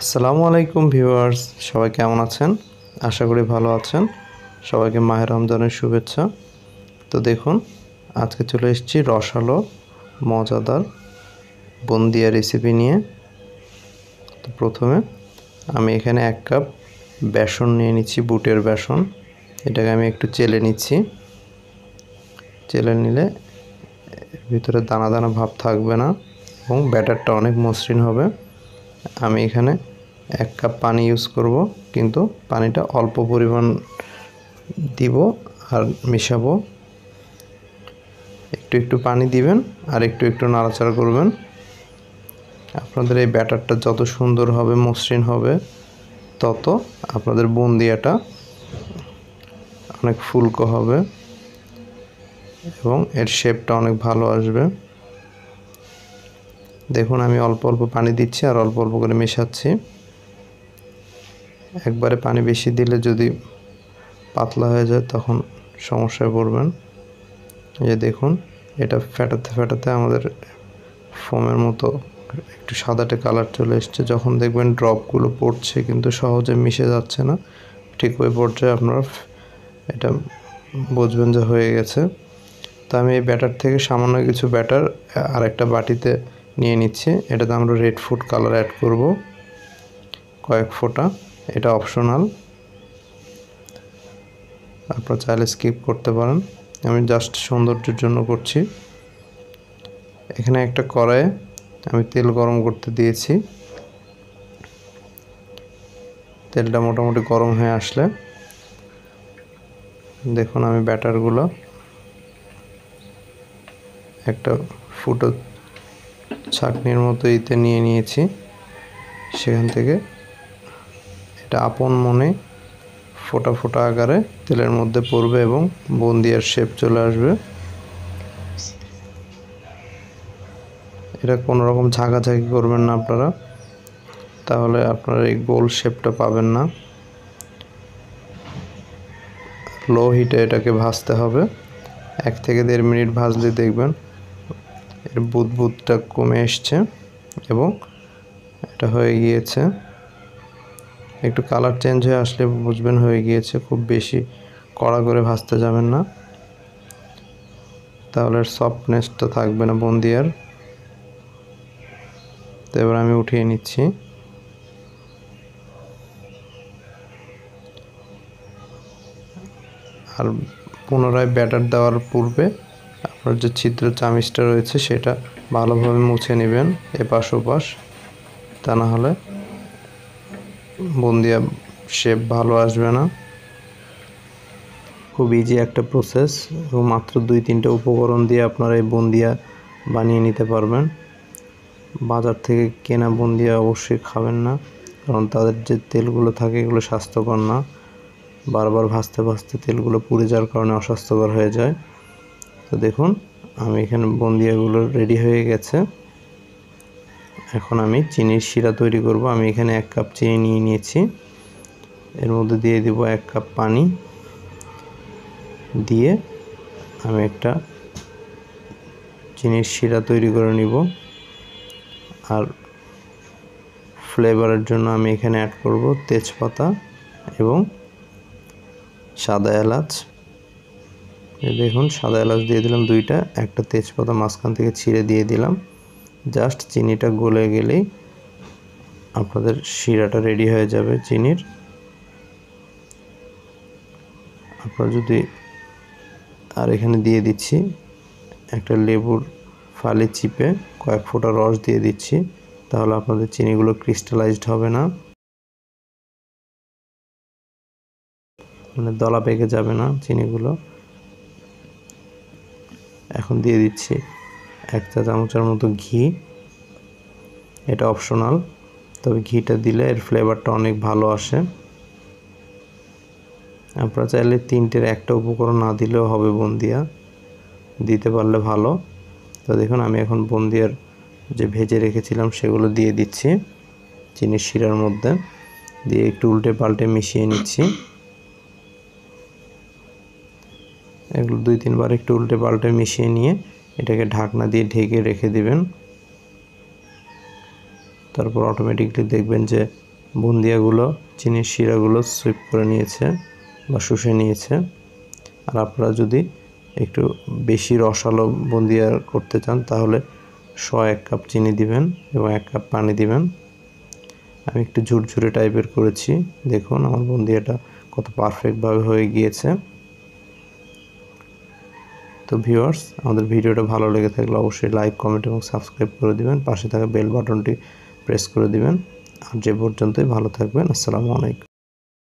আসসালামু আলাইকুম ভিউয়ার্স, সবাই কেমন আছেন? আশা করি ভালো আছেন। সবাইকে মাহে রমজানের শুভেচ্ছা। তো দেখুন, আজকে চলে এসেছি রসালো মজাদার বুন্দিয়া রেসিপি নিয়ে। তো প্রথমে আমি এখানে 1 কাপ বেসন নিয়ে নিচ্ছি, বুটের বেসন। এটাকে আমি একটু চেলে নিচ্ছি। চেলে নিলে এর ভিতরে দানা দানা ভাব থাকবে না এবং ব্যাটারটা অনেক মসৃণ হবে। আমি এখানে 1 কাপ পানি ইউজ করব, কিন্তু পানিটা অল্প পরিমাণ দিব আর মিশাবো। একটু একটু পানি দিবেন আর একটু একটু নাড়াচাড়া করবেন। আপনাদের এই ব্যাটারটা যত সুন্দর হবে, মসৃণ হবে, তত আপনাদের বুন্দিয়াটা অনেক ফুলকো হবে এবং এর শেপটা অনেক ভালো আসবে। দেখুন, আমি অল্প অল্প পানি দিচ্ছি আর অল্প অল্প করে মেশাচ্ছি। একবারে পানি বেশি দিলে যদি পাতলা হয়ে যায় তখন সমস্যায় পড়বেন। এই যে দেখুন, এটা ফেটাতে ফেটাতে আমাদের ফোমের মতো একটু সাদাটে কালার চলে এসছে। যখন দেখবেন ড্রপগুলো পড়ছে কিন্তু সহজে মিশে যাচ্ছে না, ঠিক ওই পর্যায়ে আপনারা এটা বুঝবেন যে হয়ে গেছে। তো আমি এই ব্যাটার থেকে সামান্য কিছু ব্যাটার আরেকটা বাটিতে নিয়ে নিচ্ছি। এটাতে আমরা রেড ফুড কালার অ্যাড করব কয়েক ফোঁটা। এটা অপশনাল, আপনারা চাইলে স্কিপ করতে পারেন। আমি জাস্ট সৌন্দর্যের জন্য করছি। এখানে একটা কড়াইয়ে আমি তেল গরম করতে দিয়েছি। তেলটা মোটামুটি গরম হয়ে আসলে দেখুন, আমি ব্যাটারগুলো একটা ফুটো ছাঁকনির মতো এতে নিয়ে নিয়েছি। সেখান থেকে এটা আপন মনে ফোঁটা ফোঁটা আকারে তেলের মধ্যে পড়বে এবং বুন্দিয়ার শেপ চলে আসবে। এটা কোনো রকম ঝাঁকাঝাঁকি করবেন না আপনারা, তাহলে আপনারা এই গোল শেপটা পাবেন না। লো হিটে এটাকে ভাজতে হবে। 1 থেকে 1.5 মিনিট ভাজলে দেখবেন এর বুদবুদটা কমে এসছে এবং এটা হয়ে গিয়েছে। একটু কালার চেঞ্জ হয়ে আসলে বুঝবেন হয়ে গিয়েছে। খুব বেশি কড়া করে ভাজতে যাবেন না, তাহলে সফটনেসটা থাকবে না বুন্দিয়ার। তো এবার আমি উঠিয়ে নিচ্ছি। আর পুনরায় ব্যাটার দেওয়ার পূর্বে আপনার যে ছিদ্র চামিচটা রয়েছে সেটা ভালোভাবে মুছে নেবেন এপাশ ওপাশ, তা না হলে বুন্দিয়া শেপ ভালো আসবে না। খুব ইজি একটা প্রসেস এবং মাত্র 2-3টা উপকরণ দিয়ে আপনারা এই বুন্দিয়া বানিয়ে নিতে পারবেন। বাজার থেকে কেনা বুন্দিয়া অবশ্যই খাবেন না, কারণ তাদের যে তেলগুলো থাকে এগুলো স্বাস্থ্যকর না। বারবার ভাজতে ভাজতে তেলগুলো পুড়ে যাওয়ার কারণে অস্বাস্থ্যকর হয়ে যায়। তো দেখুন, আমি এখানে বুন্দিয়াগুলো রেডি হয়ে গেছে। এখন আমি চিনির শিরা তৈরি করব। আমি এখানে 1 কাপ চিনি নিয়ে নিয়েছি। এর মধ্যে দিয়ে দিব 1 কাপ পানি। দিয়ে আমি একটা চিনির শিরা তৈরি করে নিব। আর ফ্লেভারের জন্য আমি এখানে অ্যাড করব তেজপাতা এবং সাদা এলাচ। এই দেখুন, সাদা এলাচ দিয়ে দিলাম 2টা, একটা তেজপাতা মাঝখান থেকে ছিঁড়ে দিয়ে দিলাম। জাস্ট চিনিটা গলে গেলেই আপনাদের শিরাটা রেডি হয়ে যাবে চিনির। আপনারা যদি আর এখানে দিয়ে দিচ্ছি একটা লেবুর ফালি চিপে কয়েক ফোঁটা রস দিয়ে দিচ্ছি, তাহলে আপনাদের চিনিগুলো ক্রিস্টালাইজড হবে না, মানে দলা পেকে যাবে না চিনিগুলো। এখন দিয়ে দিচ্ছি 1 চা চামচের মতো ঘি। এটা অপশনাল, তবে ঘিটা দিলে এর ফ্লেভারটা অনেক ভালো আসে। আপনারা চাইলে 3টের একটা উপকরণ না দিলেও হবে, বুন্দিয়া দিতে পারলে ভালো। তো দেখুন, আমি এখন বুন্দিয়ার যে ভেজে রেখেছিলাম সেগুলো দিয়ে দিচ্ছি চিনির শিরার মধ্যে, দিয়ে একটু উল্টে পাল্টে মিশিয়ে নিচ্ছি। এগুলো 2-3 বার একটু উল্টে পাল্টে মিশিয়ে নিয়ে এটাকে ঢাকনা দিয়ে ঢেকে রেখে দিবেন। তারপর অটোমেটিকলি দেখবেন যে বুন্দিয়াগুলো চিনির শিরাগুলো সুইপ করে নিয়েছে বা শুষে নিয়েছে। আর আপনারা যদি একটু বেশি রসালো বুন্দিয়া করতে চান তাহলে 1 কাপ চিনি দিবেন এবং 1 কাপ পানি দিবেন। আমি একটু ঝুরঝুরে টাইপের করেছি, দেখুন আমার বুন্দিয়াটা কত পারফেক্টভাবে হয়ে গিয়েছে। তো ভিউয়ার্স, আমাদের ভিডিওটা ভালো লেগে থাকলে অবশ্যই লাইক, কমেন্ট এবং সাবস্ক্রাইব করে দিবেন, পাশে থাকা বেল বাটনটি প্রেস করে দিবেন। আর যে পর্যন্তই ভালো থাকবেন। আসসালামু আলাইকুম।